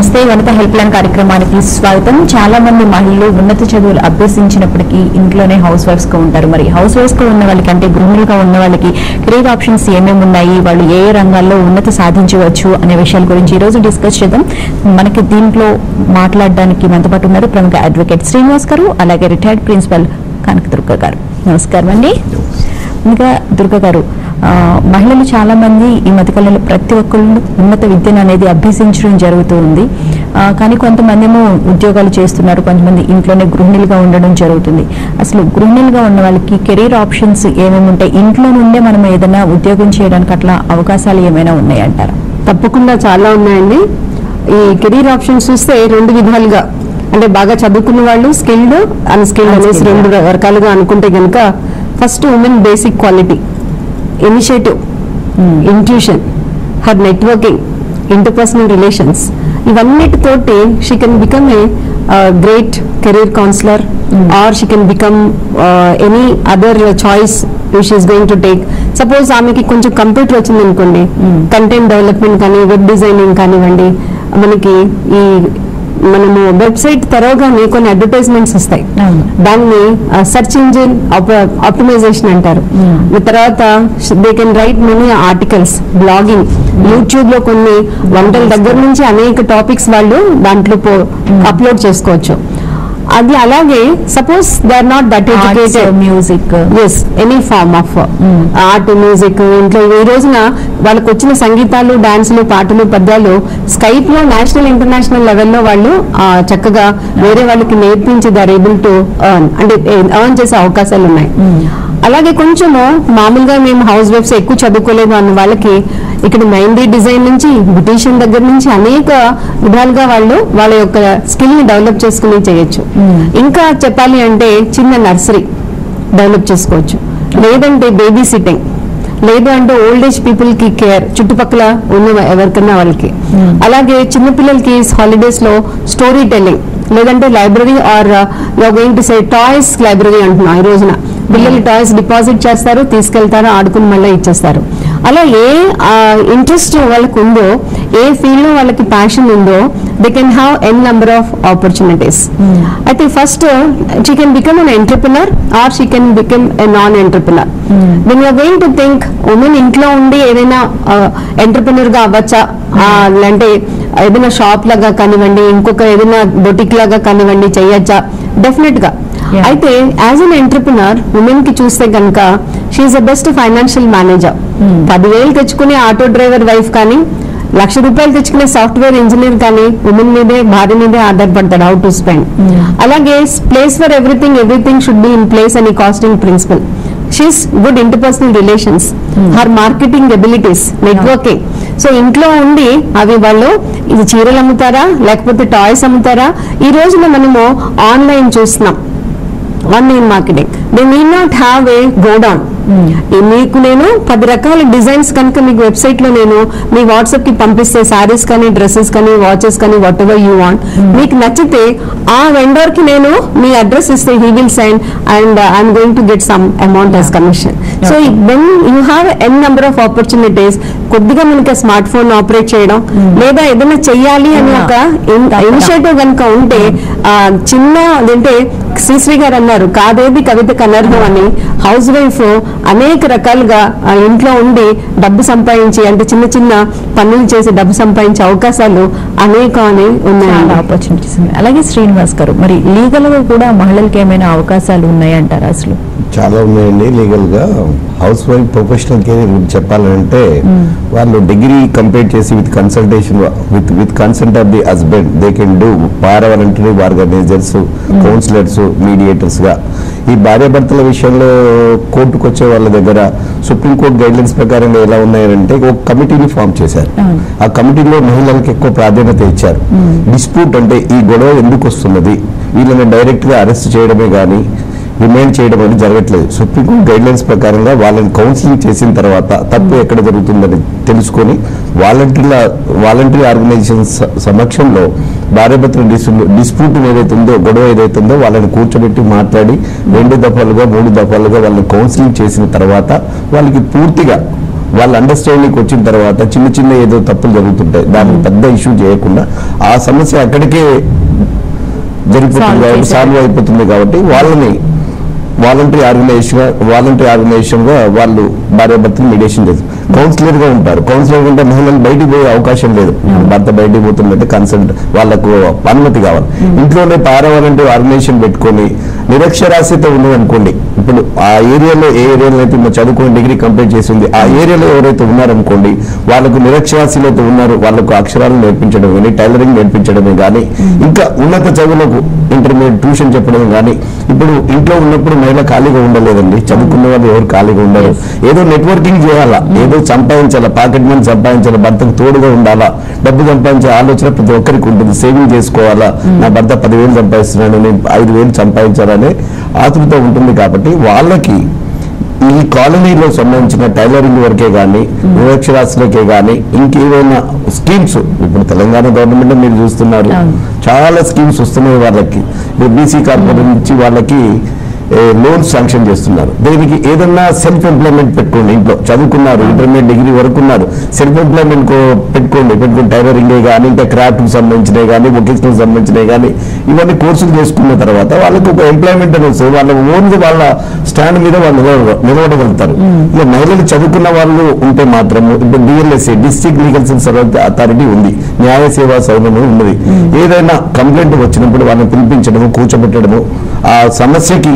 నమస్తే వనిత help line కార్యక్రమానికి స్వాగతం. చాలా మంది మహిళలు ఉన్నత చదువులు అభ్యసించినప్పటికీ ఇంట్లోనే హౌస్ వైఫ్స్ గా ఉంటారు. మరి హౌస్ వైఫ్స్ గా ఉన్న వాళ్ళకి అంటే గృహిణులుగా ఉన్న వాళ్ళకి కెరీర్ ఆప్షన్స్ ఏమేమి ఉన్నాయి, వాళ్ళు ఏ రంగాల్లో ఉన్నతి సాధించవచ్చు అనే విషయాల గురించి ఈ రోజు డిస్కస్ చేద్దాం. మనకి దీంట్లో మాట్లాడడానికి మనతో పాటు ఉన్నారు ప్రముఖ అడ్వకేట్ శ్రీనివాస్ గారు, అలాగే రిటైర్డ్ ప్రిన్సిపల్ కనక దుర్గ గారు. నమస్కారం అండి. ఇంకా దుర్గ గారు, మహిళలు చాలా మంది ఈ మధ్యకాలంలో ప్రతి ఒక్కళ్ళు ఉన్నత విద్యను అనేది అభ్యసించడం జరుగుతూ ఉంది. కానీ కొంతమంది ఏమో ఉద్యోగాలు చేస్తున్నారు, కొంతమంది ఇంట్లోనే గృహిణులుగా ఉండడం జరుగుతుంది. అసలు గృహిణులుగా ఉన్న వాళ్ళకి కెరీర్ ఆప్షన్స్ ఏమేమి ఉంటాయి, ఇంట్లో నుండే మనం ఏదైనా ఉద్యోగం చేయడానికి అట్లా అవకాశాలు ఏమైనా ఉన్నాయంటారా? తప్పకుండా చాలా ఉన్నాయండి. ఈ కెరీర్ ఆప్షన్స్ చూస్తే రెండు విధాలుగా, అంటే బాగా చదువుకున్న వాళ్ళు స్కిల్డ్ అన్స్కిల్డ్ అనేసి రెండు రకాలుగా అనుకుంటే కనుక, first women basic quality, initiative, intuition, her networking, interpersonal relations, ఇవన్నిటితోటి she can become a great career counsellor or she can become any other choice she is going to take. Suppose ఆమెకి కొంచెం computer వచ్చింది అనుకోండి, content development కానీ web designing కానివ్వండి, మనకి ఈ మనము వెబ్సైట్ తెరవగానే కొన్ని అడ్వర్టైజ్మెంట్స్ వస్తాయి, దాన్ని సెర్చ్ ఇంజిన్ ఆప్టిమైజేషన్ అంటారు. తర్వాత they can write many articles, blogging, YouTube లో కొన్ని వంటల దగ్గర నుంచి అనేక టాపిక్స్ వాళ్ళు దాంట్లో అప్లోడ్ చేసుకోవచ్చు. అది అలాగే suppose they are not that educated, music, as any form of art, music, ఇంట్లో ఈ రోజున వాళ్ళకు వచ్చిన సంగీతాలు, డాన్సులు, పాటలు, పద్యాలు స్కైప్ లో నేషనల్ ఇంటర్నేషనల్ లెవెల్లో వాళ్ళు చక్కగా వేరే వాళ్ళకి నేర్పించి they are able to earn, అంటే ఎర్న్ చేసే అవకాశాలు ఉన్నాయి. అలాగే కొంచెము మామూలుగా మేము హౌస్ వైఫ్స్ ఎక్కువ చదువుకోలేదు అన్న వాళ్ళకి ఇక్కడ మెహందీ డిజైన్ నుంచి, బ్యూటీషియన్ దగ్గర నుంచి అనేక విధాలుగా వాళ్ళు వాళ్ళ యొక్క స్కిల్ ని డెవలప్ చేసుకుని చేయొచ్చు. ఇంకా చెప్పాలి అంటే చిన్న నర్సరీ డెవలప్ చేసుకోవచ్చు, లేదంటే బేబీ సిట్టింగ్, లేదు అంటే ఓల్డ్ ఏజ్ పీపుల్ కి కేర్, చుట్టుపక్కల ఉన్న ఎవరికన్నా వాళ్ళకి. అలాగే చిన్నపిల్లలకి హాలిడేస్ లో స్టోరీ టెల్లింగ్, లేదంటే library or you're going to say toys library అంటున్నాం. ఈ రోజున పిల్లలు టాయ్స్ డిపాజిట్ చేస్తారు, తీసుకెళ్తారు, ఆడుకుని మళ్ళీ ఇచ్చేస్తారు. అలా ఏ ఇంట్రెస్ట్ వాళ్ళకు ఉందో, ఏ ఫీల్డ్ లో వాళ్ళకి ప్యాషన్ ఉందో, they can have an number of opportunities. అయితే first she can become an entrepreneur or she can become a non entrepreneur. When you're going to think women ఇంట్లో ఉండి ఏదైనా ఎంటర్ప్రినర్ గా అవ్వచ్చా, అంటే ఏదైనా షాప్ లాగా కానివ్వండి, ఇంకొక ఏదైనా బొటిక్ లాగా కానివ్వండి చేయొచ్చా, డెఫినెట్ గా. అయితే యాజ్ అన్ ఎంటర్ప్రినర్ ఉమెన్ కి చూస్తే కనుక she's the best financial manager. 10,000 తెచ్చుకునే ఆటో డ్రైవర్ వైఫ్ కానీ, ₹1,00,000 తెచ్చుకునే సాఫ్ట్వేర్ ఇంజనీర్ కానీ ఉమెన్ మీదే, భార్య మీదే ఆధారపడతాడు హౌ టు స్పెండ్. అలాగే place for everything, everything should be in place అని casting principle. She is good interpersonal relations, her marketing abilities, networking. So ఇంట్లో ఉండి అవి వాళ్ళు ఇది చీరలు అమ్ముతారా లేకపోతే టాయ్స్ అమ్ముతారా, ఈ రోజున మనము ఆన్లైన్ చూస్తున్నాం, online marketing. They need not have a godown. మీకు నేను 10 రకాల డిజైన్స్ కనుక మీకు వెబ్సైట్ లో నేను మీ వాట్సాప్ కి పంపిస్తే, శారీస్ కానీ, డ్రెస్సెస్ కానీ, వాచెస్ కానీ, వాట్ ఎవర్ యూ వాంట్, మీకు నచ్చితే ఆ వెండర్ కి నేను మీ అడ్రస్ ఇస్తే he will send and I'm going to get some amount as commission. So when you have an number of opportunities, కొద్దిగా మనకి స్మార్ట్ ఫోన్ ఆపరేట్ చేయడం, లేదా ఏదైనా చెయ్యాలి అని ఒక ఇనిషియేటివ్ కనుక ఉంటే, చిన్న అంటే శ్రీశ్రీ గారు అన్నారు, కాదేది కవిత కనర్హం అని. హౌస్ వైఫ్ అనేక రకాలుగా ఇంట్లో ఉండి డబ్బు సంపాదించి, అంటే చిన్న చిన్న పనులు చేసి డబ్బు సంపాదించే అవకాశాలు అనేకమని ఉన్నాయి, ఆపర్చునిటీస్. అలాగే శ్రీనివాస్ గారు, మరి లీగల్ గా కూడా మహిళలకు ఏమైనా అవకాశాలు ఉన్నాయంటారా? అసలు చాలా ఉన్నాయండి. లీగల్ గా హౌస్ వైఫ్ ప్రొఫెషనల్ కెరీర్ చెప్పాలంటే వాళ్ళు డిగ్రీ కంప్లీట్ చేసి with consultation with consent of the husband they can do paravoluntary organisers, counsellors, mediators గా. ఈ భార్యాభర్తల విషయంలో కోర్టుకు వచ్చే వాళ్ళ దగ్గర సుప్రీంకోర్టు గైడ్ లైన్స్ ప్రకారంగా ఎలా ఉన్నాయంటే ఒక కమిటీని ఫామ్ చేశారు. ఆ కమిటీలో మహిళలకు ఎక్కువ ప్రాధాన్యత ఇచ్చారు. డిస్ప్యూట్ అంటే ఈ గొడవ ఎందుకు వస్తున్నది, వీళ్ళని డైరెక్ట్ గా అరెస్ట్ చేయడమే కానీ రిమైండ్ చేయడం అనేది జరగట్లేదు. సుప్రీంకోర్టు గైడ్ లైన్స్ ప్రకారంగా వాళ్ళని కౌన్సిలింగ్ చేసిన తర్వాత తప్పు ఎక్కడ జరుగుతుందని తెలుసుకొని వాలంటరీ ఆర్గనైజేషన్ సమక్షంలో భార్యాభర్తల డిస్ప్యూట్ ఏదైతే ఉందో, గొడవ ఏదైతే ఉందో వాళ్ళని కూర్చోబెట్టి మాట్లాడి 2 దఫాలుగా 3 దఫాలుగా వాళ్ళని కౌన్సిలింగ్ చేసిన తర్వాత వాళ్ళకి పూర్తిగా వాళ్ళ అండర్స్టాండింగ్ వచ్చిన తర్వాత చిన్న చిన్న ఏదో తప్పులు జరుగుతుంటాయి, దాన్ని పెద్ద ఇష్యూ చేయకుండా ఆ సమస్య అక్కడికే జరిగిపోతుంది కాబట్టి సాల్వ్ అయిపోతుంది కాబట్టి వాళ్ళని వాలంటరీ ఆర్గనైజేషన్ గా వాళ్ళు భార్యాభర్తలు మీడియేషన్ చేస్తారు. కౌన్సిలర్ గా ఉంటారు. కౌన్సిలర్ ఉంటే మహిళలు బయటికి పోయే అవకాశం లేదు. భర్త బయటికి పోతుందంటే కన్సల్ట్ వాళ్ళకు అనుమతి కావాలి. ఇంట్లోనే వాలంటరీ ఆర్గనైజేషన్ పెట్టుకొని నిరక్షరాస్యత ఉన్నదనుకోండి, ఇప్పుడు ఆ ఏరియాలో ఏ ఏరియాలో అయితే చదువుకుని డిగ్రీ కంప్లీట్ చేసింది ఆ ఏరియాలో ఎవరైతే ఉన్నారనుకోండి, వాళ్ళకు నిరక్షరాస్యత ఉన్నారు, వాళ్ళకు అక్షరాలు నేర్పించడం కానీ, టైలరింగ్ నేర్పించడమే కానీ, ఇంకా ఉన్నత చదువులకు ఇంటర్మీడియట్ ట్యూషన్ చెప్పడం కానీ. ఇప్పుడు ఇంట్లో ఉన్నప్పుడు మహిళ ఖాళీగా ఉండలేదండి, చదువుకున్న వాళ్ళు ఎవరు ఖాళీగా ఉండరు. ఏదో నెట్వర్కింగ్ చేయాలా, ఏదో సంపాదించాలా, పాకెట్ మనీ సంపాదించాలా, భర్తకు తోడుగా ఉండాలా, డబ్బు సంపాదించే ఆలోచన ప్రతి ఒక్కరికి ఉంటుంది. సేవింగ్ చేసుకోవాలా, నా భర్త 10,000 సంపాదిస్తున్నాడు, నేను 5,000 సంపాదించాలనే ఆతృత ఉంటుంది. కాబట్టి వాళ్ళకి ఈ కాలనీలో సంబంధించిన టైలరింగ్ వర్కే కానీ, నిరక్షరాస్యులకే కానీ, ఇంకేమైనా స్కీమ్స్ ఇప్పుడు తెలంగాణ గవర్నమెంట్ మీరు చూస్తున్నారు, చాలా స్కీమ్స్ వస్తున్నాయి వాళ్ళకి. ఇప్పుడు బీసీ కార్పొరేషన్ నుంచి వాళ్ళకి లోన్స్ శాంక్షన్ చేస్తున్నారు. దీనికి ఏదన్నా సెల్ఫ్ ఎంప్లాయ్మెంట్ పెట్టుకోండి. ఇంట్లో చదువుకున్నారు, ఇంటర్మీడియట్ డిగ్రీ వరకు ఉన్నారు, సెల్ఫ్ ఎంప్లాయ్మెంట్ పెట్టుకోండి. టైలరింగ్ కానీ, ఇంకా క్రాఫ్ట్ కి కానీ, వొకేషనల్ సంబంధించినవి కానీ, ఇవన్నీ కోర్సులు చేసుకున్న తర్వాత వాళ్ళకి ఒక ఎంప్లాయ్మెంట్ అని వస్తుంది. వాళ్ళ ఓన్గా వాళ్ళ స్టాండ్ మీద వాళ్ళు నిలబడగలుగుతారు. ఇక మహిళలు చదువుకున్న వాళ్ళు ఉంటే మాత్రము ఇప్పుడు DLSA district legal service authority ఉంది, న్యాయ సేవా సౌధం ఉన్నది. ఏదైనా కంప్లైంట్ వచ్చినప్పుడు వాళ్ళని పిలిపించడము, కూర్చోబెట్టడము, ఆ సమస్యకి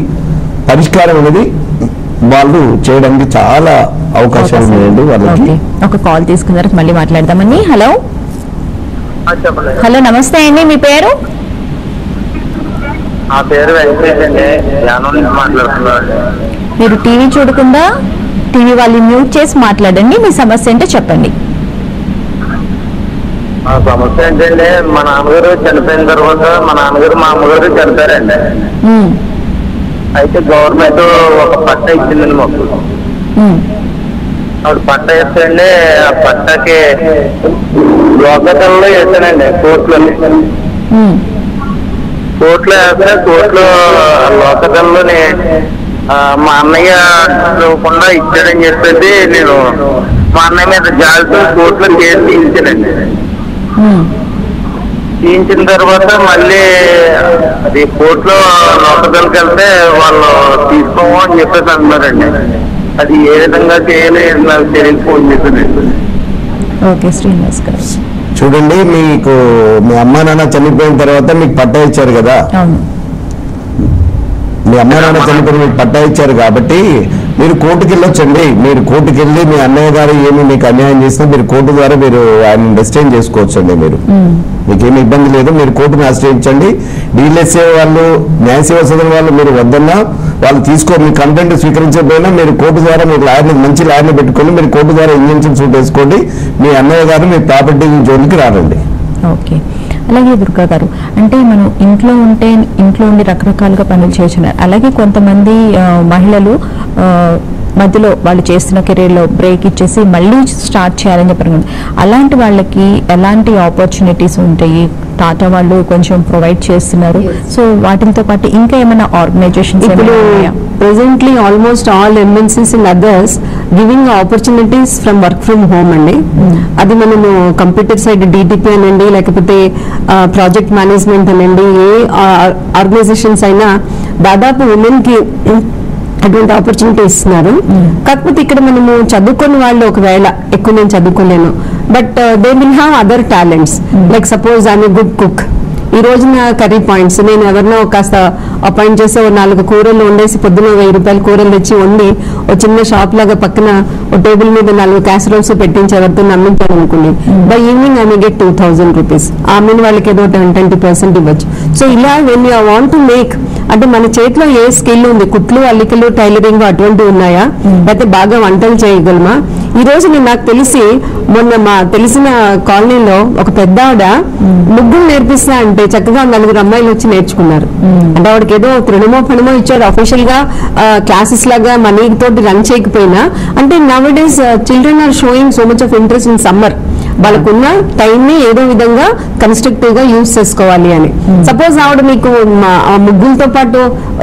పరిష్కారం అనేది వాళ్ళు చేయడానికి చాలా అవకాశాలు ఉన్నాయండి వాళ్ళకి. ఒక కాల్ తీసుకున్నారు, మళ్ళీ మాట్లాడదామండి. హలో హలో నమస్తే అండి, మీ పేరు? నా పేరు వెంకటేష్ అండి, యానం నుంచి మాట్లాడుతున్నాను. మీరు టీవీ చూడకుండా టీవీ వాళ్ళు మ్యూట్ చేసి మాట్లాడండి. మీ సమస్య ఏంటో చెప్పండి. మా సమస్య ఏంటంటే, మా నాన్నగారు చనిపోయిన తర్వాత మా నాన్నగారు మా అమ్మగారు చనిపోయారండి. అయితే గవర్నమెంట్ ఒక పట్ట ఇచ్చిందండి మాకు. ఆవిడ పట్ట ఇస్తాండి, ఆ పట్టకి లోకల్లో వేసానండి కోర్టులో వేస్తే కోర్టులో లోకల్లోని మా అన్నయ్య చదవకుండా ఇచ్చాడని చెప్పేసి నేను మా అన్నయ్య మీద జాలితో కోర్టులో కేసు తీయించానండి. తీయించిన తర్వాత మళ్ళీ అది కోర్టులో లోకల్కి వెళ్తే వాళ్ళు తీసుకోము అని చెప్పేసి అంటున్నారండి. అది ఏ విధంగా చేయాలి నాకు తెలియదు, ఫోన్ చేశానండి. ఓకే శ్రీనివాస్ గారు, చూడండి, మీకు మీ అమ్మా నాన్న చనిపోయిన తర్వాత మీకు పట్టా ఇచ్చారు కదా, మీ అమ్మా నాన్న చనిపోయిన మీకు పట్టా ఇచ్చారు కాబట్టి మీరు కోర్టుకి వెళ్ళొచ్చండి. మీరు కోర్టుకి వెళ్ళి మీ అన్నయ్య గారు ఏమి మీకు అన్యాయం చేసినా మీరు కోర్టు ద్వారా మీరు ఆయన డిస్టైన్ చేసుకోవచ్చండి. మీకేమి ఇబ్బంది లేదు, మీరు కోర్టును ఆశ్రయించండి. డిఎల్ఎస్ఏ వాళ్ళు, న్యాయ సేవా సదన్ వాళ్ళు మీరు వద్దన్నా వాళ్ళు మీ కంప్లైంట్ స్వీకరించకపోయినా మీరు కోర్టు ద్వారా మీరు లాయర్ని, మంచి లాయర్ని పెట్టుకొని మీరు కోర్టు ద్వారా ఇంజెక్షన్ సూట్ వేసుకోండి. మీ అన్నయ్య గారు మీ ప్రాపర్టీ జోలికి రారండి. ఓకే. అలాగే దుర్గా గారు, అంటే మనం ఇంట్లో ఉంటే ఇంట్లో ఉండి రకరకాలుగా పనులు చేస్తున్నారు. అలాగే కొంతమంది మహిళలు మధ్యలో వాళ్ళు చేస్తున్న కెరీర్లో బ్రేక్ ఇచ్చేసి మళ్ళీ స్టార్ట్ చేయాలని చెప్పారు. అలాంటి వాళ్ళకి ఎలాంటి ఆపర్చునిటీస్ ఉంటాయి? టాటా వాళ్ళు కొంచెం ప్రొవైడ్ చేస్తున్నారు. సో వాటితో పాటు ఇంకా ఏమైనా ఆర్గనైజేషన్స్? ఇప్పుడు presently almost all MNCs and others giving opportunities from work from home అండి. అది మనము కంప్యూటర్ సైడ్ డిటిపి అనండి, లేకపోతే ప్రాజెక్ట్ మేనేజ్మెంట్ అనండి, ఏ ఆర్గనైజేషన్స్ అయినా దాదాపు ఉమెన్ కి అటువంటి ఆపర్చునిటీ ఇస్తున్నారు. కాకపోతే ఇక్కడ మనము చదువుకున్న వాళ్ళు ఒకవేళ ఎక్కువ నేను చదువుకోలేను, but they will have other talents. Like suppose I'm a good cook, ఈ రోజున కర్రీ పాయింట్స్ నేను ఎవరినో కాస్త అపాయింట్ చేసి 4 కూరలు వండేసి పొద్దున 1000 రూపాయల కూరలు తెచ్చి వండి ఒక చిన్న షాప్ లాగా పక్కన ఒక టేబుల్ మీద 4 క్యాసరోల్స్ పెట్టించి ఎవరితో నమ్మించాను అనుకోండి, by evening I may get 2000 rupees. ఆ అమ్మిన వాళ్ళకి ఏదో 10-20% ఇవ్వచ్చు. సో ఇలా when you want to make, అంటే మన చేతిలో ఏ స్కిల్ ఉంది, కుట్లు, అల్లికలు, టైలరింగ్ అటువంటివి ఉన్నాయా, లేకపోతే బాగా వంటలు చేయగలమా? ఈ రోజు నాకు తెలిసి మొన్న మా తెలిసిన కాలనీలో ఒక పెద్ద ఆవిడ ముగ్గులు నేర్పిస్తా అంటే చక్కగా 4 అమ్మాయిలు వచ్చి నేర్చుకున్నారు. అంటే ఆవిడకి ఏదో తృణమో పణమో ఇచ్చారు, అఫీషియల్ గా క్లాసెస్ లాగా మనీ తోటి రన్ చేయకపోయినా. అంటే nowadays children are showing so much of interest in summer. వాళ్ళకున్న టైంని ఏదో విధంగా కన్స్ట్రక్టివ్ గా యూజ్ చేసుకోవాలి అని. సపోజ్ ఆవిడ మీకు ముగ్గులతో పాటు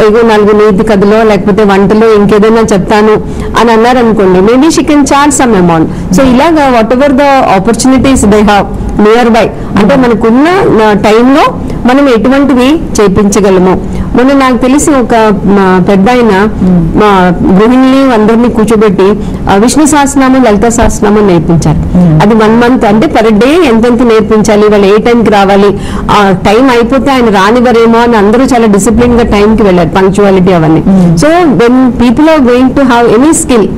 ఏదో 4 నీతి కథలో లేకపోతే వంటలో ఇంకేదైనా చెప్తాను అని అన్నారనుకోండి, maybe she can charge some amount. So ఇలాగా whatever the opportunities they have nearby, అంటే మనకున్న టైంలో మనం ఎటువంటివి చేయించగలము. మొన్న నాకు తెలిసి ఒక పెద్ద ఆయన మా గృహిణిని అందరినీ కూర్చోబెట్టి విష్ణు సహస్రనామం లలిత సహస్రనామం నేర్పించారు. అది 1 month, అంటే పర్ డే ఎంతెంత నేర్పించాలి, వాళ్ళు ఏ టైంకి రావాలి, ఆ టైం అయిపోతే ఆయన రానివ్వరేమో అని అందరూ చాలా డిసిప్లిన్ గా టైంకి వెళ్ళారు, పంక్చువాలిటీ అవన్నీ. So when people are going to have any skill,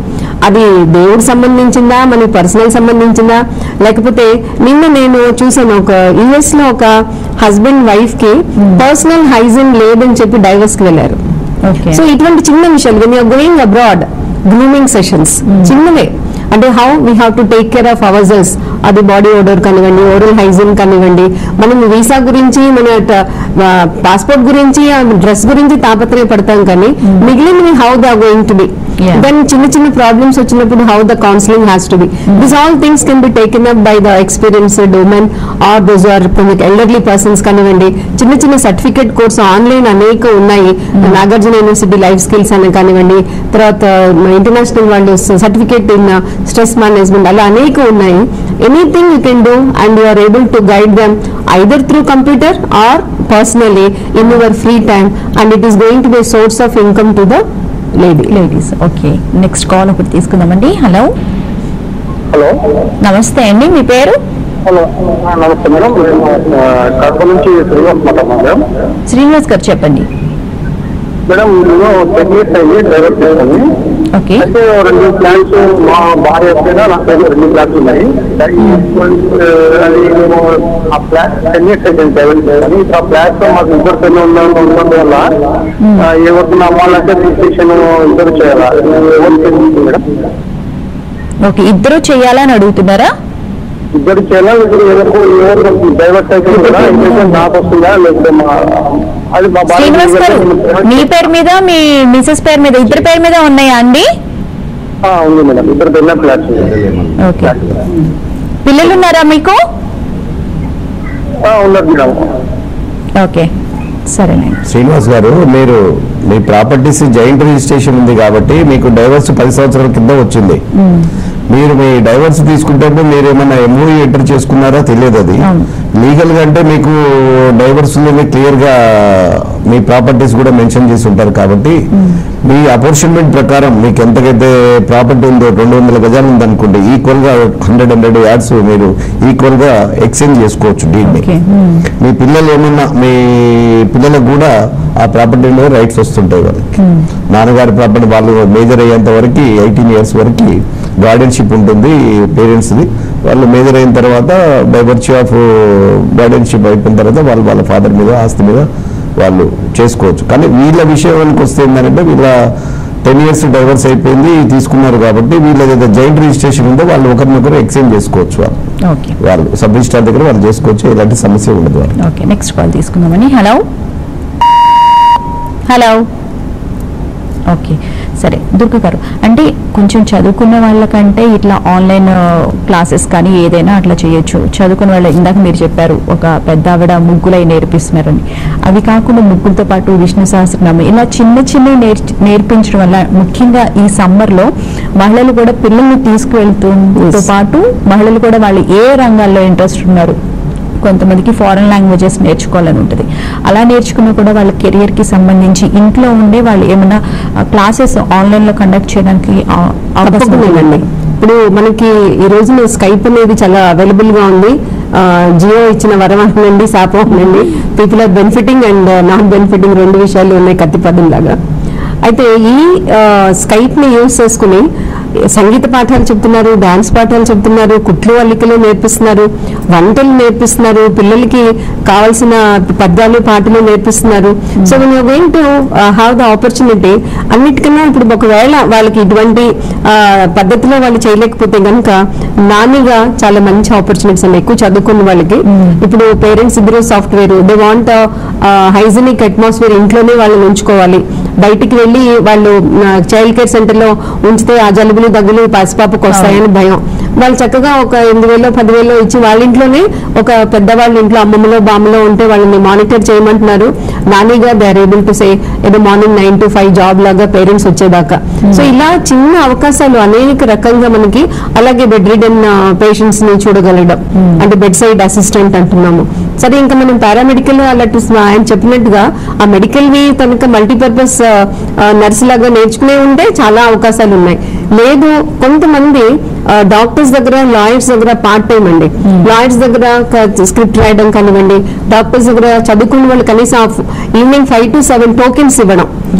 అది దేవుడికి సంబంధించిందా, మనకి పర్సనల్ సంబంధించిందా, లేకపోతే నిన్న నేను చూసాను ఒక యుఎస్ లో ఒక హస్బెండ్ వైఫ్ కి పర్సనల్ హైజీన్ లేదని చెప్పి డైవర్స్ కి వెళ్ళారు. సో ఇటువంటి చిన్న విషయాలు, when you're going abroad, grooming sessions చిన్నవే, అంటే how we have to take care of our selves, అది బాడీ ఓడర్ కానివ్వండి, ఓరల్ హైజీన్ కానివ్వండి, మనం వీసా గురించి, మన పాస్పోర్ట్ గురించి, డ్రెస్ గురించి తాపత్రయపడతాం, కానీ మిగిలినవి how they are going to be. Then చిన్న ప్రాబ్లమ్స్ వచ్చినప్పుడు how the counseling has to be. These all things can be taken up by the experienced women or those who are elderly persons కానివ్వండి. చిన్న certificate course online అనేక ఉన్నాయి, Nagarjuna university life skills అని కానివ్వండి, తర్వాత international వాళ్ళు certificate in stress management, అలా అనేక ఉన్నాయి. Anything you can do and you are able to guide them either through computer or personally in your free time, and it is going to be a source of income to the ladies. Okay, next call ఒకటి తీసుకుందామండి. Hello hello, నమస్తే అండి, మీ పేరు? Hello, నమస్తే madam, Kadapa నుంచి శ్రీనివాస్ మాట్లాడుతున్నాను. శ్రీనివాస్ గారు చెప్పండి. మేడం, నేను 10 years అయ్యి డ్రైవర్ చేస్తాను. ఓకే, అయితే 2 ప్లాన్స్ మా భార్య పేద, నాకు 2 ప్లాన్స్ ఉన్నాయి. అది మేము ఆ ప్లాన్ 10 years అయితే డ్రైవర్ చేస్తాను. ఆ ప్లాన్స్ మాకు ఇద్దరు పెళ్లి ఉండడం వల్ల ఎవరికైనా అమ్మాలంటే రిజిస్ట్రేషన్ ఇద్దరు చేయాలా, మేడం? ఓకే, ఇద్దరు చేయాలని అడుగుతున్నారా? ఇద్దరు చేయాలా, ఎవరు డ్రైవర్ సైకిల్ కూడా నాకు వస్తుందా, లేకపోతే అది మా శ్రీనివాస్ గారు, మీ పేరు మీద మీ మిసెస్ పేరు మీద ఇద్దరు పేరు మీద ఉన్నాయా అండి? ఉంది మేడం, ఇద్దరు పెళ్ళ ఫ్లాట్స్. ఓకే, పిల్లలు ఉన్నారా మీకు? ఉన్నారు మేడం. ఓకే, సరేనండి. శ్రీనివాస్ గారు, మీరు మీ ప్రాపర్టీస్ జాయింట్ రిజిస్ట్రేషన్ ఉంది కాబట్టి మీకు డైవర్స్ 10 సంవత్సరాల కింద వచ్చింది. మీరు మీ డైవర్స్ తీసుకుంటే మీరు ఏమైనా ఎంఓఈ ఎంటర్ చేసుకున్నారా తెలియదు. అది లీగల్ గా అంటే మీకు డైవర్స్ క్లియర్ గా మీ ప్రాపర్టీస్ కూడా మెన్షన్ చేసి ఉంటారు కాబట్టి మీ అపోర్షన్మెంట్ ప్రకారం మీకు ఎంతకైతే ప్రాపర్టీ ఉందో 200 గజాలు ఉందనుకోండి, ఈక్వల్ గా 100 యార్డ్స్ మీరు ఈక్వల్ గా ఎక్స్చేంజ్ చేసుకోవచ్చు డీడ్ని. మీ పిల్లలు ఏమన్నా, మీ పిల్లలకు కూడా ఆ ప్రాపర్టీలో రైట్స్ వస్తుంటాయి. వాళ్ళకి నాన్నగారి ప్రాపర్టీ వాళ్ళు మేజర్ అయ్యేంత వరకు 18 years వరకు గార్డియన్షిప్ ఉంటుంది పేరెంట్స్ది. వాళ్ళు మేజర్ అయిన తర్వాత బై వర్చ్యూ ఆఫ్ గార్డియన్షిప్ అయిపోయిన తర్వాత వాళ్ళు వాళ్ళ ఫాదర్ మీద ఆస్తి మీద వాళ్ళు చేసుకోవచ్చు. కానీ వీళ్ళ విషయానికి వస్తే ఏంటంటే, వీళ్ళ 10 years డైవర్స్ అయిపోయింది తీసుకున్నారు కాబట్టి వీళ్ళ ఏదైతే జాయింట్ రిజిస్ట్రేషన్ ఉందో వాళ్ళు ఒకరినొకరు ఎక్స్చేంజ్ చేసుకోవచ్చు. వాళ్ళు సబ్ రిజిస్ట్రార్ దగ్గర వాళ్ళు చేసుకోవచ్చు, ఎలాంటి సమస్య ఉండదు. ఓకే, నెక్స్ట్ కాల్ తీసుకుందామని. హలో హలో, ఓకే, సరే. దుర్గ గారు, అంటే కొంచెం చదువుకున్న వాళ్ళకంటే ఇట్లా ఆన్లైన్ క్లాసెస్ కానీ ఏదైనా అట్లా చేయొచ్చు. చదువుకున్న వాళ్ళు, ఇందాక మీరు చెప్పారు ఒక పెద్ద ఆవిడ ముగ్గులై నేర్పిస్తున్నారని, అవి కాకుండా ముగ్గులతో పాటు విష్ణు సహస్రనామం ఇలా చిన్న నేర్పించడం వల్ల, ముఖ్యంగా ఈ సమ్మర్లో మహిళలు కూడా పిల్లల్ని తీసుకువెళ్తూ పాటు మహిళలు కూడా వాళ్ళు ఏ రంగాల్లో ఇంట్రెస్ట్ ఉన్నారు, కొంతమందికి ఫారెన్ లాంగ్వేజెస్ నేర్చుకోవాలని ఉంటుంది, అలా నేర్చుకున్నా కూడా వాళ్ళ కెరియర్కి సంబంధించి ఇంట్లో ఉండే వాళ్ళు ఏమైనా క్లాసెస్ ఆన్లైన్లో కండక్ట్ చేయడానికి అవకాశం ఉందండి. ఇప్పుడు మనకి ఈ రోజున స్కైప్ అనేది చాలా అవైలబుల్ గా ఉంది. జియో ఇచ్చిన వరం అనండి, శాపం అనండి. People are benefiting and not benefiting, 2 విషయాలు ఉన్నాయి కత్తిపదం లాగా. అయితే ఈ స్కైప్ ని యూజ్ చేసుకుని సంగీత పాఠాలు చెప్తున్నారు, డాన్స్ పాఠాలు చెప్తున్నారు, కుట్లు అల్లికలు నేర్పిస్తున్నారు, వంటలు నేర్పిస్తున్నారు, పిల్లలకి కావాల్సిన పద్యాలు పాటలు నేర్పిస్తున్నారు. So when you are going to have the opportunity, అన్నిటికన్నా ఇప్పుడు ఒకవేళ వాళ్ళకి ఇటువంటి పద్ధతిలో వాళ్ళు చేయలేకపోతే కనుక నానిగా చాలా మంచి ఆపర్చునిటీస్ ఉన్నాయి ఎక్కువ చదువుకున్న వాళ్ళకి. ఇప్పుడు పేరెంట్స్ ఇద్దరు software, they want hygienic atmosphere, ఇంట్లోనే వాళ్ళని ఉంచుకోవాలి, బయటికి వెళ్ళి వాళ్ళు చైల్డ్ కేర్ సెంటర్ లో ఉంచితే ఆ జలుబులు దగ్గులు పసిపాపకు వస్తాయని భయం. వాళ్ళు చక్కగా ఒక 8,000 10,000 ఇచ్చి వాళ్ళ ఇంట్లోనే ఒక పెద్దవాళ్ళ ఇంట్లో అమ్మమ్మలో బామ్మలో ఉంటే వాళ్ళని మానిటర్ చేయమంటున్నారు. నానిగా they are able to say ఏదో మార్నింగ్ 9 to 5 జాబ్ లాగా పేరెంట్స్ వచ్చేదాకా. సో ఇలా చిన్న అవకాశాలు అనేక రకంగా మనకి, అలాగే బెడ్ రిడన్ పేషెంట్స్ ని చూడగలడం అంటే బెడ్ సైడ్ అసిస్టెంట్ అంటున్నాము. సరే ఇంకా మనం పారామెడికల్ అలాంటి ఆయన చెప్పినట్టుగా ఆ మెడికల్ వి కనుక మల్టీపర్పస్ నర్స్ లాగా నేర్చుకునే ఉంటే చాలా అవకాశాలు ఉన్నాయి. లేదు కొంతమంది డాక్టర్స్ దగ్గర లాయర్స్ దగ్గర పార్ట్ టైం అండి, లాయర్స్ దగ్గర స్క్రిప్ట్ రాయడం కానివ్వండి, డాక్టర్స్ దగ్గర చదువుకున్న వాళ్ళు కనీసం ఈవినింగ్ 5 to 7 టోకెన్స్ ఇవ్వడం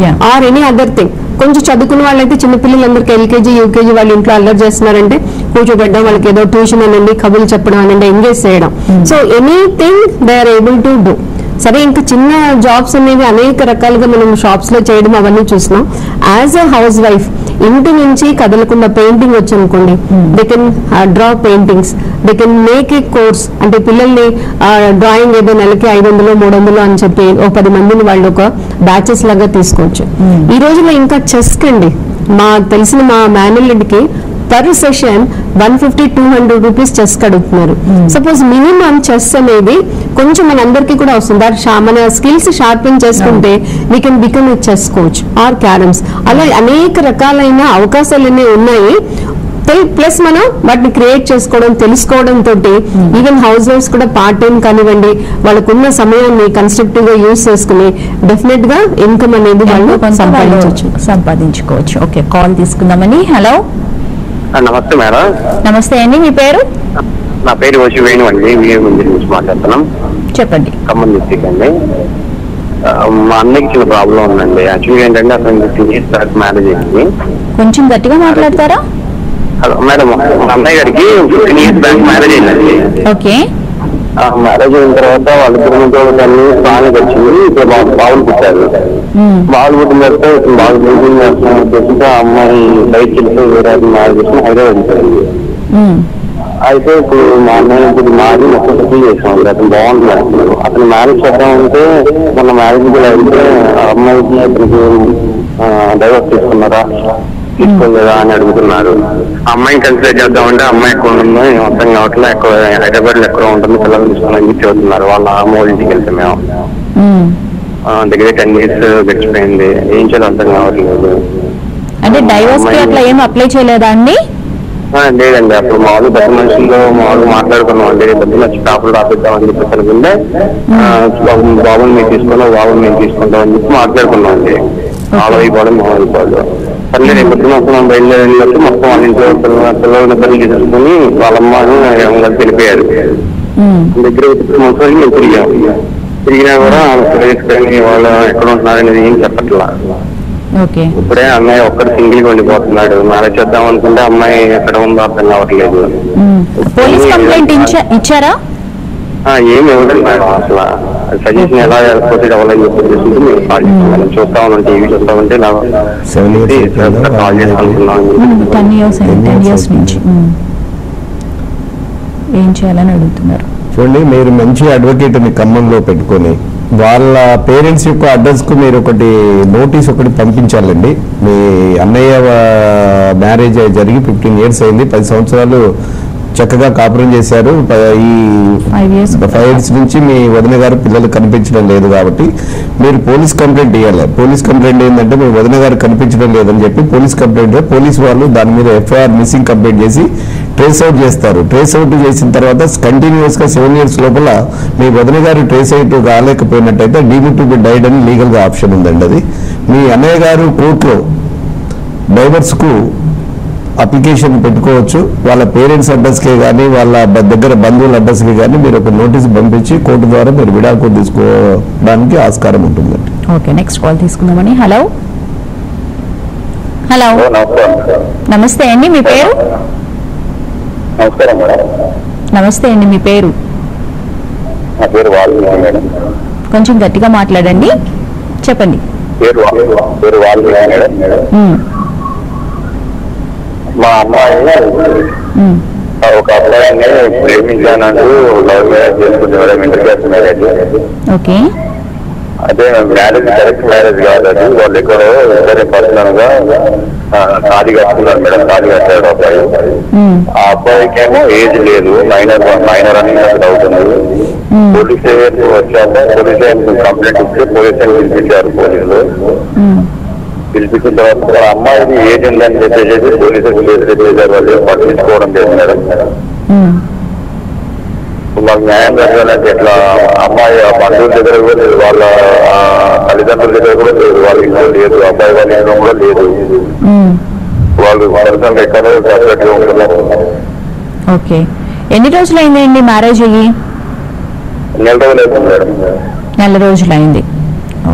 ఆర్ ఎనీ అదర్ థింగ్. కొంచెం చదువుకున్న వాళ్ళైతే చిన్నపిల్లలందరికీ ఎల్కేజీ యూకేజీ వాళ్ళ ఇంట్లో అల్లరి చేస్తున్నారంటే కూర్చోబెట్టడం, వాళ్ళకి ఏదో ట్యూషన్ అనండి, కబుర్లు చెప్పడం అనండి, ఎంగేజ్ చేయడం. So anything they are able to do. సరే ఇంకా చిన్న జాబ్స్ అనేవి అనేక రకాలుగా మనం షాప్స్ లో చేయడం అవన్నీ చూస్తున్నాం. యాజ్ అ హౌస్ వైఫ్ ఇంటి నుంచి కదలకుండా పెయింటింగ్ వచ్చి అనుకోండి, they can draw paintings, they can make a course. అంటే పిల్లల్ని డ్రాయింగ్ ఏదో నెలకి 500 300 అని చెప్పి ఒక 10 మందిని వాళ్ళు ఒక బ్యాచెస్ లాగా తీసుకోవచ్చు. ఈ రోజులో ఇంకా చెస్ కండి, తెలిసిన మా మేనల్లుడికి పర్ సెషన్ 150-200 రూపీస్ చెస్ కడుగుతున్నారు. సపోజ్ మినిమం చెస్ అనేది కొంచెం మన అందరికీ కూడా వస్తుంది. మన స్కిల్స్ షార్పెన్ చేసుకుంటే we can become a chess coach or carroms. అలా అనేక రకాలైన అవకాశాలు ఉన్నాయి. ప్లస్ మనం వాటిని క్రియేట్ చేసుకోవడం, తెలుసుకోవడం తోటి ఈవెన్ హౌస్ వైఫ్స్ కూడా పార్ట్ టైం కానివ్వండి, వాళ్ళకున్న సమయాన్ని కన్స్ట్రక్టివ్ గా యూజ్ చేసుకుని డెఫినెట్ గా ఇన్కమ్ అనేది వాళ్ళు సంపాదించుకోవచ్చు. ఓకే, కాల్ తీసుకుందామని. హలో, నమస్తే మేడం. నమస్తే అండి, మీ పేరు? నా పేరు వచ్చి వేణు అండి, నుంచి మాట్లాడుతున్నాం. చెప్పండి. ఖమ్మం డిస్ట్రిక్ట్ అండి. మా అన్నయ్యకి చిన్న ప్రాబ్లం ఉందండి. యాక్చువల్గా ఏంటంటే అతను 15 years బ్యాక్ మ్యారేజ్ అయింది. కొంచెం గట్టిగా మాట్లాడతారా? హలో మేడం, మా అన్నయ్య గారికి 15 years బ్యాక్ మ్యారేజ్ అయిందండి. ఓకే. మ్యారేజ్ అయిన తర్వాత వాళ్ళ కుటుంబంతో బాగా వచ్చింది. ఇప్పుడు బావులు పుట్టారు. బావులు పుట్టిన తర్వాత ఇప్పుడు బాగా బిల్డింగ్ చేస్తున్నా అమ్మాయి బయటకి వెళ్తే వేరే మ్యారేజ్ చేసుకుని హైదరాబాద్ వెళ్తారు. అయితే ఇప్పుడు మా అన్నయ్య ఇప్పుడు మాది మొత్తం సెటిల్ చేసాం. అతను బాగుంటున్నారు. అతను మ్యారేజ్ చేద్దామంటే మొన్న మ్యారేజ్ కూడా అయితే అమ్మాయికి అతనికి డైవర్స్ తీసుకున్నారా తీసుకోలేదా అని అడుగుతున్నారు. అమ్మాయిని కన్సిడర్ చేద్దామంటే అమ్మాయి ఎక్కడ ఉంటుందో అర్థం కావట్లేదు. ఎక్కడ హైదరాబాద్ లో ఎక్కడ ఉంటుంది, పిల్లలు తీసుకుని చెబుతున్నారు. వాళ్ళ అమ్మ ఇంటికి వెళ్తే మేము దగ్గర 10 years గడిచిపోయింది. ఏం చేయాలో అర్థం కావట్లేదు. అంటే డైవర్స్ కి అట్లా ఏం అప్లై చేయలేదా అండి? లేదండి, అప్పుడు మామూలు పెద్ద మనుషుల్లో మామూలు మాట్లాడుకున్నాం అండి. పెద్ద మంచి కాపులు రాపిద్దామని చెప్పి అనుకుంటే బాబుని మేము తీసుకున్నాం, బాబుని మేము తీసుకుంటాం అని చెప్పి మాట్లాడుకున్నాం అండి. వాళ్ళు అయిపోవడం మా అయిపోదు. సరే రేపు మొత్తం బయలుదేరినట్టు మొత్తం వాళ్ళ ఇంట్లో పిల్లలని తల్లి తీసుకుని వాళ్ళమ్మని తెలిపారు. దగ్గర 3 సంవత్సరాలు మేము తిరిగినా కూడా వాళ్ళు ఎక్కడ ఉంటున్నారనేది ఏం చెప్పట్లా. ఇప్పుడే అమ్మాయి ఒక్కడు సింగిల్ గా ఉండిపోతున్నాడు. మ్యారేజ్ చేద్దాం అనుకుంటే అమ్మాయి ఎక్కడ ఉందో అర్థం కావట్లేదు. పోలీస్ కంప్లైంట్ ఇచ్చారా? ఏమి ఇవ్వలేదు మేడం. అసలు సజెషన్ ఎలా ప్రొసీడ్ అవ్వాలని చెప్పి మేము కాల్ చేస్తాం. చూస్తా ఉన్నాం, టీవీ చూస్తా ఉంటే కాల్ చేసుకుంటున్నాం. 10 years నుంచి ఏం చేయాలని అడుగుతున్నారు. చూడండి, మీరు మంచి అడ్వకేట్ని ఖమ్మంలో పెట్టుకొని వాళ్ళ పేరెంట్స్ యొక్క అడ్రస్కు మీరు ఒకటి నోటీస్ ఒకటి పంపించాలండి. మీ అన్నయ్య మ్యారేజ్ జరిగి 15 years అయింది. 10 సంవత్సరాలు చక్కగా కాపురం చేశారు. ఈ 5 years నుంచి మీ వదిన గారు పిల్లలు కనిపించడం లేదు కాబట్టి మీరు పోలీస్ కంప్లైంట్ ఇవ్వాలి. పోలీస్ కంప్లైంట్ ఏంటంటే మీ వదిన గారు కనిపించడం లేదని చెప్పి పోలీస్ కంప్లైంట్, పోలీసు వాళ్ళు దాని మీద FIR మిస్సింగ్ కంప్లైంట్ చేసి ట్రేస్ అవుట్ చేస్తారు. ట్రేస్ అవుట్ చేసిన తర్వాత కంటిన్యూస్ గా 7 years లోపల మీ వదిన గారు ట్రేస్ అవుట్ కాలేకపోయినట్టయితే డీమ్డ్ టు బి డైడ్ అని లీగల్ గా ఆప్షన్ ఉందండి. అది మీ అన్నయ్య గారు కోర్టులో డైవర్స్ కు అప్లికేషన్ పెట్టుకోవచ్చు. వాళ్ళ పేరెంట్స్ అడ్రస్కే కానీ వాళ్ళ దగ్గర బంధువుల అడ్రస్కి కానీ మీరు ఒక నోటీస్ పంపించి కోర్టు ద్వారా మీరు విడాకులు తీసుకోవడానికి ఆస్కారం ఉంటుందండి. ఓకే, నెక్స్ట్ కాల్ తీసుకుందామని. హలో, హలో, నమస్తే అండి, మీ పేరు? నమస్కారం మేడం. నమస్తే అండి, మీ పేరు? నా పేరు వాల్మీకి మేడం. కొంచెం గట్టిగా మాట్లాడండి, చెప్పండి. పేరు వాల్మీకి మేడం. మా అమ్మాయి ఒక అబ్బాయిని ప్రేమించానంటూ లవ్ మ్యారేజ్ చేసుకుంటే madam, inter class marriage. Okay. అదే మ్యారేజ్ డైరెక్ట్ మ్యారేజ్ కాదు అది. వాళ్ళు ఎక్కడో ఇద్దరే పర్సనల్ గా తాళి కట్టుకున్నారు మేడం. తాళి కట్టాడు అబ్బాయి. ఆ అబ్బాయికి ఏమో ఏజ్ లేదు, మైనర్ అని అవుతుంది. పోలీస్ స్టేషన్ వచ్చాక పోలీస్ స్టేషన్ కంప్లైంట్ ఇస్తే పోలీస్ స్టేషన్ పిలిపించారు పోలీసులు. పిలిపించిన తర్వాత అమ్మాయికి ఏజ్ ఉందని చెప్పేసి పోలీసులు చేశారు. వాళ్ళు పట్టించుకోవడం లేదు మేడం. మాకు న్యాయం జరగాలంటే ఎట్లా? అమ్మాయి ఆ బంధువుల దగ్గర కూడా లేదు, వాళ్ళ తల్లిదండ్రుల దగ్గర కూడా లేదు, వాళ్ళ ఇంట్లో లేదు, అబ్బాయి వాళ్ళ ఇంట్లో కూడా లేదు. వాళ్ళు పర్సనల్ ఎక్కడో సపరేట్ గా ఉంటున్నారు. ఓకే, ఎన్ని రోజులు అయిందండి మ్యారేజ్ అయ్యి? నెల రోజులు అవుతుంది మేడం. నెల రోజులు అయింది.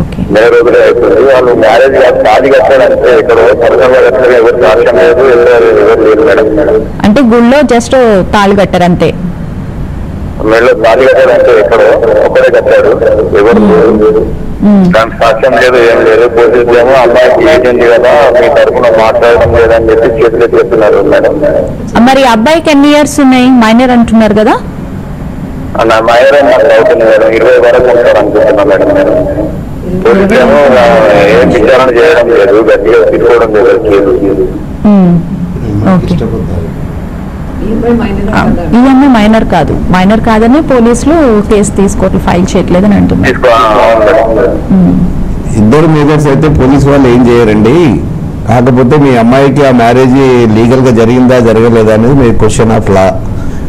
ఓకే, నెల రోజులు అవుతుంది. వాళ్ళు మ్యారేజ్ తాళి కట్టాలంటే ఎక్కడో పర్సనల్ గా కట్టారు. ఎవరు సాక్ష్యం లేదు, ఎవరు లేదు మేడం. అంటే గుళ్ళో జస్ట్ తాళి కట్టారు అంతే? మెడలో తాళి కట్టాడంటే ఎక్కడో ఒక్కడే కట్టాడు, ఎవరు దానికి సాక్ష్యం లేదు, ఏం లేదు. పోలీసులు ఏమో అమ్మాయికి ఏజెంట్ కదా మీ తరఫున మాట్లాడడం లేదని చెప్పి చేతులు చెప్తున్నారు మేడం. మరి అబ్బాయికి ఎన్ని ఇయర్స్ ఉన్నాయి? మైనర్ అంటున్నారు కదా? నా మైనర్ నాకు అవుతుంది మేడం. 20 వరకు ఉంటారు అనుకుంటున్నా మేడం. నేను పోలీసులు ఏమో ఏం విచారణ చేయడం లేదు, గట్టిగా తీసుకోవడం లేదు. ఈ అమ్మాయి మైనర్ కాదు, మైనర్ కాదని పోలీసులు కేసు తీసుకోవట్లేదు, ఫైల్ చేయట్లేదని అంటున్నారు. ఇద్దరు మేజర్స్ అయితే పోలీసు వాళ్ళు ఏం చేయరండి. కాకపోతే మీ అమ్మాయికి ఆ మ్యారేజ్ లీగల్ గా జరిగిందా జరగలేదా అనేది మీ క్వశ్చన్ ఆఫ్ లా.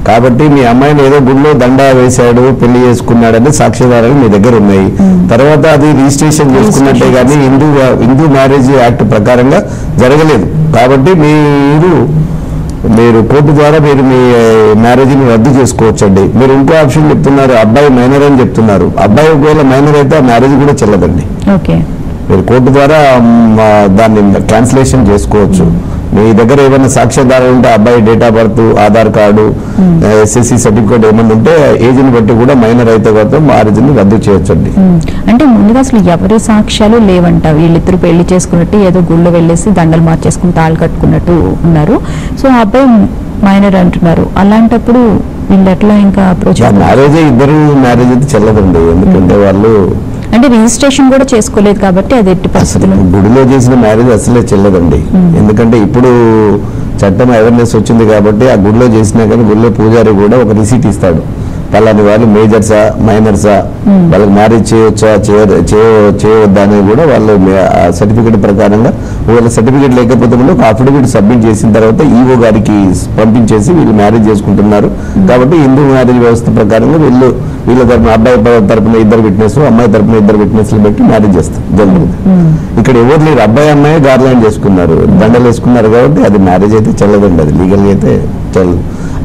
కాబట్టి మీ అమ్మాయిని ఏదో గుళ్ళో దండా వేశాడు, పెళ్లి చేసుకున్నాడని సాక్ష్యాధారాలు మీ దగ్గర ఉన్నాయి. తర్వాత అది రిజిస్ట్రేషన్ చేసుకున్నట్టే కానీ హిందూ మ్యారేజ్ యాక్ట్ ప్రకారంగా జరగలేదు. కాబట్టి మీరు కోర్టు ద్వారా మీరు మీ మ్యారేజ్ని రద్దు చేసుకోవచ్చండి. మీరు ఇంకో ఆప్షన్ చెప్తున్నారు, అబ్బాయి మైనర్ అని చెప్తున్నారు. అబ్బాయి ఒకవేళ మైనర్ అయితే ఆ మ్యారేజ్ కూడా చెల్లదండి. మీరు కోర్టు ద్వారా దాన్ని క్యాన్సిలేషన్ చేసుకోవచ్చు. మీ దగ్గర ఏమైనా సాక్ష్యాధారాలు ఉంటే అబ్బాయి date of birth, Aadhaar card, SSC certificate ఏమైనా ఉంటే ఏజ్ని బట్టి కూడా మైనర్ అయితే మాత్రం మ్యారేజ్ని రద్దు చేయొచ్చండి. అంటే ముందుగా అసలు ఎవరి సాక్ష్యాలు లేవంట, వీళ్ళిద్దరు పెళ్లి చేసుకున్నట్టు ఏదో గుళ్ళో వెళ్ళేసి దండలు మార్చేసుకుని తాళి కట్టుకున్నట్టు ఉన్నారు. సో ఆ అబ్బాయి మైనర్ అంటున్నారు. అలాంటప్పుడు వీళ్ళు ఎట్లా ఇంకా అప్రోచ్? మ్యారేజ్ ఇద్దరు మ్యారేజ్ అయితే చెల్లదండి. ఎందుకంటే వాళ్ళు అంటే రిజిస్ట్రేషన్ కూడా చేసుకోలేదు కాబట్టి అది ఎట్టి పరిస్థితులు గుడిలో చేసిన మ్యారేజ్ అసలే చెల్లదండి. ఎందుకంటే ఇప్పుడు చట్టం అవేర్నెస్ వచ్చింది కాబట్టి ఆ గుడిలో చేసినా కానీ గుడిలో పూజారి కూడా ఒక రిసీట్ ఇస్తాడు. పలాని వాళ్ళు మేజర్సా మైనర్సా, వాళ్ళకి మ్యారేజ్ చేయవచ్చా చేయవద్దా అనేది కూడా వాళ్ళు సర్టిఫికేట్ ప్రకారంగా, వాళ్ళ సర్టిఫికేట్ లేకపోతే కూడా ఒక అఫిడవిట్ సబ్మిట్ చేసిన తర్వాత ఈఓ గారికి పంపించేసి వీళ్ళు మ్యారేజ్ చేసుకుంటున్నారు. కాబట్టి హిందూ మ్యారేజ్ వ్యవస్థ ప్రకారంగా వీళ్ళ తరపున అబ్బాయి తరపున ఇద్దరు విట్నెస్, అమ్మాయి తరపున ఇద్దరు విట్నెస్లు పెట్టి మ్యారేజ్ చేస్తారు జరుగుతుంది. ఇక్కడ ఎవరు లేరు, అబ్బాయి అమ్మాయి గార్లాండ్ చేసుకున్నారు, దండలు వేసుకున్నారు. కాబట్టి అది మ్యారేజ్ అయితే చెల్లదండి, అది లీగల్గా అయితే చెల్లదు.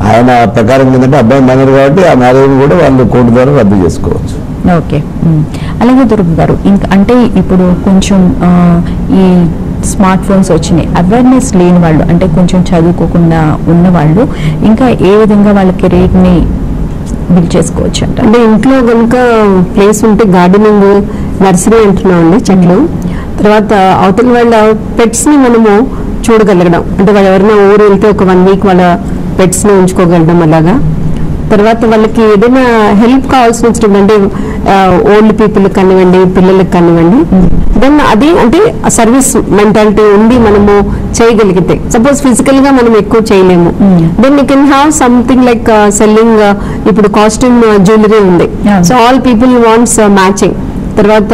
ఆయన ప్రకారం ఏంటంటే అబ్బాయి మైనర్ కాబట్టి ఆ మ్యారేజ్ కూడా వాళ్ళు కోర్టు ద్వారా రద్దు చేసుకోవచ్చు. ఓకే, అలాగే దుర్గ గారు, ఇంకా అంటే ఇప్పుడు కొంచెం ఈ స్మార్ట్ ఫోన్స్ వచ్చినాయి, అవేర్నెస్ లేని వాళ్ళు అంటే కొంచెం చదువుకోకుండా ఉన్న వాళ్ళు ఇంకా ఏ విధంగా వాళ్ళ కెరీర్ని బిల్డ్ చేసుకోవచ్చు అంట? అంటే ఇంట్లో కనుక ప్లేస్ ఉంటే గార్డెనింగ్, నర్సరీ అంటున్నామండి, చెట్లు. తర్వాత అవతల వాళ్ళ పెట్స్ని మనము చూడగలగడం, అంటే వాళ్ళు ఎవరైనా ఊరు వెళ్తే ఒక 1 వీక్ వాళ్ళ పెట్స్ని ఉంచుకోగలడం అలాగా. తర్వాత వాళ్ళకి ఏదైనా హెల్ప్ కావాల్సి వచ్చినప్పుడు అంటే ఓల్డ్ పీపుల్ కానివ్వండి, పిల్లలకు కానివ్వండి, దెన్ అది అంటే సర్వీస్ మెంటాలిటీ ఉండి మనము చేయగలిగితే, సపోజ్ ఫిజికల్ గా మనం ఎక్కువ చేయలేము, then you can have something like selling. ఇప్పుడు కాస్ట్యూమ్ జ్యువెలరీ ఉంది, so all people wants matching. తర్వాత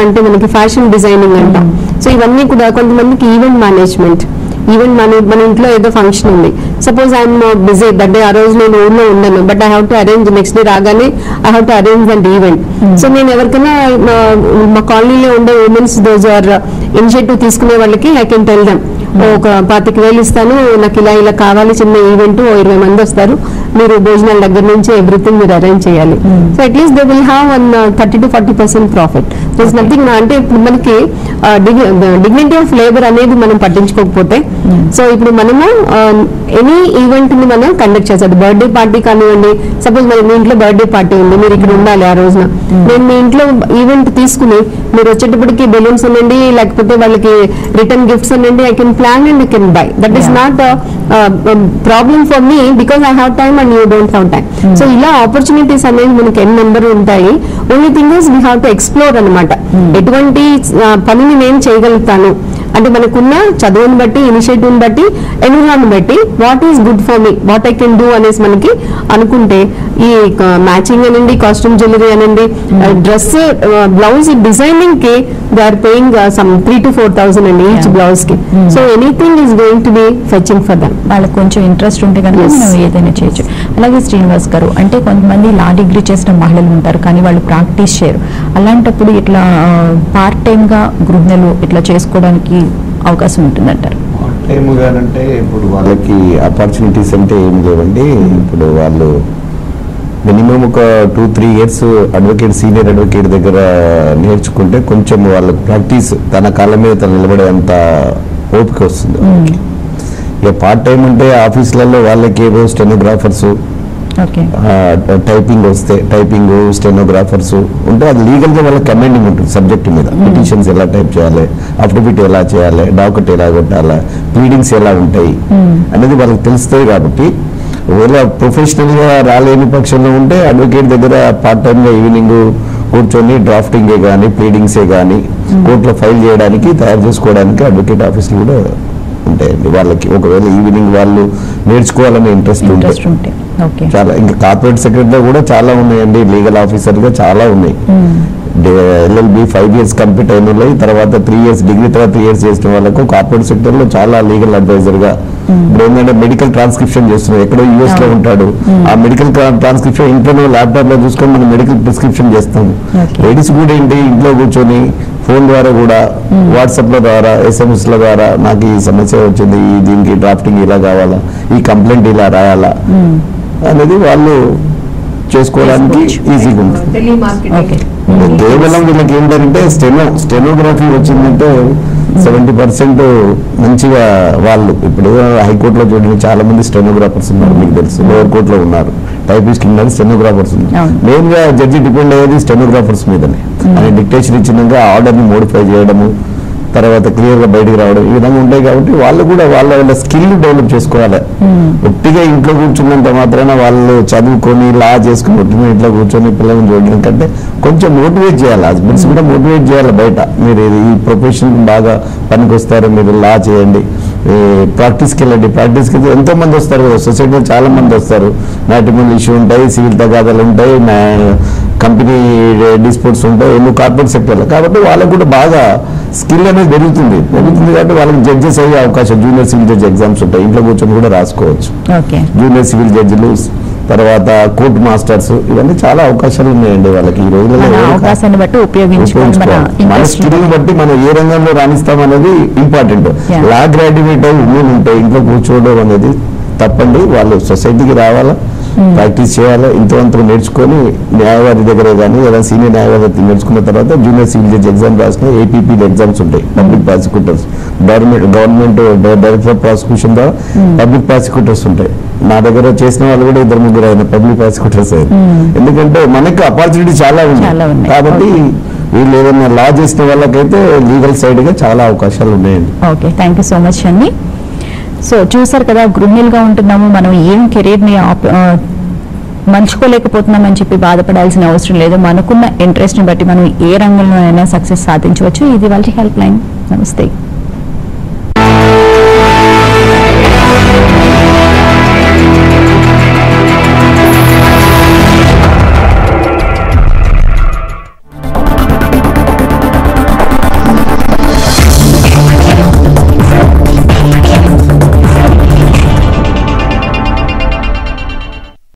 అంటే మనకి ఫ్యాషన్ డిజైనింగ్ అంటాం. సో ఇవన్నీ కూడా కొంతమందికి ఈవెంట్ మేనేజ్మెంట్, ఈవెంట్ మన ఇంట్లో ఏదో ఫంక్షన్ ఉంది, suppose I'm busy that day, ఆ రోజు నేను ఊర్లో ఉండను, but I have to arrange next day రాగానే I have to arrange that event. So నేను ఎవరికైనా మా కాలనీలో ఉండే ఉమెన్స్ దోస్ ఆర్ ఇనిషియేటివ్ తీసుకునే వాళ్ళకి ఐ కెన్ టెల్ దెమ్, ఒక 25,000 ఇస్తాను, నాకు ఇలా కావాలి, చిన్న ఈవెంట్, 20 మంది వస్తారు, మీరు భోజనాల దగ్గర నుంచి ఎవ్రీథింగ్ మీరు అరేంజ్ చేయాలి. So at least they will have 30 to 40% profit. There is nothing. అంటే ఇప్పుడు మనకి డిగ్నిటీ ఆఫ్ లేబర్ అనేది మనం పట్టించుకోకపోతే, సో ఇప్పుడు మనము ఎనీ ఈవెంట్ ని మనం కండక్ట్ చేస్తాం. బర్త్డే పార్టీ కానివ్వండి, సపోజ్ మీ ఇంట్లో బర్త్డే పార్టీ ఉంది, మీరు ఇక్కడ ఉండాలి ఆ రోజున, నేను మీ ఇంట్లో ఈవెంట్ తీసుకుని మీరు వచ్చేటప్పటికి బెలూన్స్ అనండి, లేకపోతే వాళ్ళకి రిటర్న్ గిఫ్ట్స్ అనండి, I can plan and you can buy. That is not problem for me because I have time and and you don't have time. So ఇలా ఆపర్చునిటీస్ అనేవి మనకి ఎన్ని నెంబర్ ఉంటాయి. Only thing is we have to explore అనమాట. ఎటువంటి పనిని నేను చేయగలుగుతాను అంటే మనకున్న చదువుని బట్టి, ఇనిషియేటివ్ని బట్టి, ఎన్విరాన్మెంట్ బట్టి what is good for me, what I can do అనేసి మనకి అనుకుంటే ఈ మ్యాచింగ్ అనండి, కాస్ట్యూమ్ జ్యువెలరీ అనండి, డ్రెస్ బ్లౌజ్ డిజైనింగ్ కి they are paying some 3,000 to 4,000 అండి ఈచ్ బ్లౌజ్ కి. So anything is going to be fetching for them. వాళ్ళకి కొంచెం ఇంట్రెస్ట్ ఉంటే కనుక మనం ఏదైనా చేయొచ్చు. అలాగే శ్రీనివాస్ గారు, అంటే కొంతమంది లా డిగ్రీ చేసిన మహిళలు ఉంటారు కానీ వాళ్ళు ప్రాక్టీస్ చేయరు. అలాంటప్పుడు ఇట్లా పార్ట్ టైమ్ గా గృహిణులు ఇట్లా చేసుకోవడానికి అవకాశం ఉంటుందంటారు? పార్ట్ టైమ్ గానంటే ఇప్పుడు వాళ్ళకి ఆపర్చునిటీస్ అంటే ఏం లేవండి. ఇప్పుడు వాళ్ళు మినిమం ఒక 2-3 years అడ్వకేట్, సీనియర్ అడ్వకేట్ దగ్గర నేర్చుకుంటే కొంచెం వాళ్ళ ప్రాక్టీస్ తన కాళ్ళ మీద తను నిలబడేంత ఓపిక వస్తుంది. ఇక పార్ట్ టైం అంటే ఆఫీసులలో వాళ్ళకి ఏవో స్టెనోగ్రాఫర్స్, టైపింగ్ వస్తే టైపింగ్, స్టెనోగ్రాఫర్స్ ఉంటే అది లీగల్ గా వాళ్ళకి కమాండింగ్ ఉంటుంది సబ్జెక్ట్ మీద. పిటిషన్స్ ఎలా టైప్ చేయాలి, అఫిడవిట్ ఎలా చేయాలి, డాక్యుమెంట్ ఎలా కొట్టాలి, ప్లీడింగ్స్ ఎలా ఉంటాయి అనేది వాళ్ళకి తెలుస్తాయి. కాబట్టి ఒకవేళ ప్రొఫెషనల్ గా రాలేని పక్షంలో ఉంటే అడ్వకేట్ దగ్గర పార్ట్ టైమ్ గా ఈవినింగ్ కూర్చొని డ్రాఫ్టింగే కానీ, ప్లీడింగ్సే కానీ, కోర్టులో ఫైల్ చేయడానికి, తయారు చేసుకోవడానికి అడ్వకేట్ ఆఫీసులు కూడా ఉంటాయండి. వాళ్ళకి ఒకవేళ ఈవినింగ్ వాళ్ళు నేర్చుకోవాలనే ఇంట్రెస్ట్ ఉంటే చాలా. ఇంకా కార్పొరేట్ సెక్రటరీ కూడా చాలా ఉన్నాయండి, లీగల్ ఆఫీసర్ గా చాలా ఉన్నాయి. LLB 5 years కంప్లీట్ అయిన వాళ్ళు, తర్వాత 3 years డిగ్రీ, తర్వాత 3 years చేసిన వాళ్ళకు కార్పొరేట్ సెక్టర్ లో చాలా లీగల్ అడ్వైజర్ గా. ఇప్పుడు ఏంటంటే మెడికల్ ట్రాన్స్క్రిప్షన్ చేస్తున్నారు, ఎక్కడో US లో ఉంటాడు, ఆ మెడికల్ ట్రాన్స్క్రిప్షన్ ఇంట్లో ల్యాప్టాప్ లో చూసుకొని మనం మెడికల్ ప్రిస్క్రిప్షన్ చేస్తాము. లేడీస్ కూడా ఏంటి ఇంట్లో కూర్చొని ఫోన్ ద్వారా కూడా, వాట్సాప్ లో ద్వారా, SMS ల ద్వారా నాకు ఈ సమస్య వచ్చింది, దీనికి డ్రాఫ్టింగ్ ఇలా కావాలా, ఈ కంప్లైంట్ ఇలా రాయాలా అనేది వాళ్ళు చేసుకోవడానికి ఈజీగా ఉంటుంది. కేవలం వీళ్ళకి ఏంటంటే స్టెనోగ్రఫీ వచ్చిందంటే 70% మంచిగా వాళ్ళు. ఇప్పుడు హైకోర్టులో చూడండి చాలా మంది స్టెనోగ్రాఫర్స్ ఉన్నారు, మీకు తెలుసు. లోవర్ కోర్టులో ఉన్నారు, టైపిస్ట్ ఉన్నారు, స్టెనోగ్రాఫర్స్ ఉన్నారు. మెయిన్ గా జడ్జి డిపెండ్ అయ్యేది స్టెనోగ్రాఫర్స్ మీదనే. ఆయన డిక్టేషన్ ఇచ్చినాక ఆర్డర్ ని మోడిఫై చేయడము, తర్వాత క్లియర్ గా బయటకు రావడం, ఈ విధంగా ఉంటాయి. కాబట్టి వాళ్ళు కూడా వాళ్ళ స్కిల్ డెవలప్ చేసుకోవాలి. ఒట్టిగా ఇంట్లో కూర్చున్నంత మాత్రాన వాళ్ళు చదువుకొని లా చేసుకుని ఒట్టిగా ఇంట్లో కూర్చొని పిల్లల్ని చూడడం కంటే కొంచెం మోటివేట్ చేయాలి. హస్బెండ్స్ కూడా మోటివేట్ చేయాలి. బయట మీరు ఈ ప్రొఫెషన్ బాగా పనికి వస్తారు, మీరు లా చేయండి, ప్రాక్టీస్కి వెళ్ళండి. ప్రాక్టీస్కి వెళ్తే ఎంతో మంది వస్తారు కదా, సొసైటీలో చాలా మంది వస్తారు. మ్యాట్రిమోనియల్ ఇష్యూ ఉంటాయి, సివిల్ తగాదాలు ఉంటాయి, కంపెనీ డిస్ప్యూట్స్ ఉంటాయి, ఎన్నో కార్పొరేట్ సెక్టర్లో. కాబట్టి వాళ్ళకు కూడా బాగా స్కిల్ అనేది పెరుగుతుంది కాబట్టి వాళ్ళకి జడ్జెస్ అయ్యే అవకాశం, జూనియర్ సివిల్ జడ్జి ఎగ్జామ్స్ ఉంటాయి, ఇంట్లో కూర్చొని కూడా రాసుకోవచ్చు. జూనియర్ సివిల్ జడ్జిలు, తర్వాత కోర్టు మాస్టర్స్, ఇవన్నీ చాలా అవకాశాలు ఉన్నాయండి వాళ్ళకి ఈ రోజుల్లో. అవకాశాన్ని బట్టి ఉపయోగించుకోవాలి. మన స్కిల్ బట్టి మనం ఏ రంగంలో రాణిస్తాం అనేది ఇంపార్టెంట్. లా గ్రాడ్యుయేట్ అయి ఉమెన్ ఉంటాయి ఇంట్లో కూర్చోవడం అనేది తప్పండి. వాళ్ళు సొసైటీకి రావాలా, ప్రాక్టీస్ చేయాలి, ఇంతవంతరం నేర్చుకొని న్యాయవాది దగ్గరే కానీ లేదా సీనియర్ న్యాయవాది నేర్చుకున్న తర్వాత జూనియర్ సివిల్ జడ్జి ఎగ్జామ్ రాసిన APP ఎగ్జామ్స్ ఉంటాయి, public prosecutors. Government director of prosecution ద్వారా పబ్లిక్ ప్రాసిక్యూటర్స్ ఉంటాయి. నా దగ్గర చేసిన వాళ్ళు కూడా 2-3 అయిన పబ్లిక్ ప్రాసిక్యూటర్స్ అయ్యారు. ఎందుకంటే మనకు ఆపర్చునిటీ చాలా ఉంది. కాబట్టి వీళ్ళు ఏదైనా లా చేసిన వాళ్ళకైతే లీగల్ సైడ్ గా చాలా అవకాశాలు ఉన్నాయండి. Okay, thank you so much అండి. సో చూసారు కదా, గృహిణులుగా ఉంటున్నాము, మనం ఏం కెరీర్ని మలుచుకోలేకపోతున్నామని చెప్పి బాధపడాల్సిన అవసరం లేదు. మనకున్న ఇంట్రెస్ట్ని బట్టి మనం ఏ రంగంలో అయినా సక్సెస్ సాధించవచ్చు. ఇది వాళ్ళ హెల్ప్ లైన్. నమస్తే.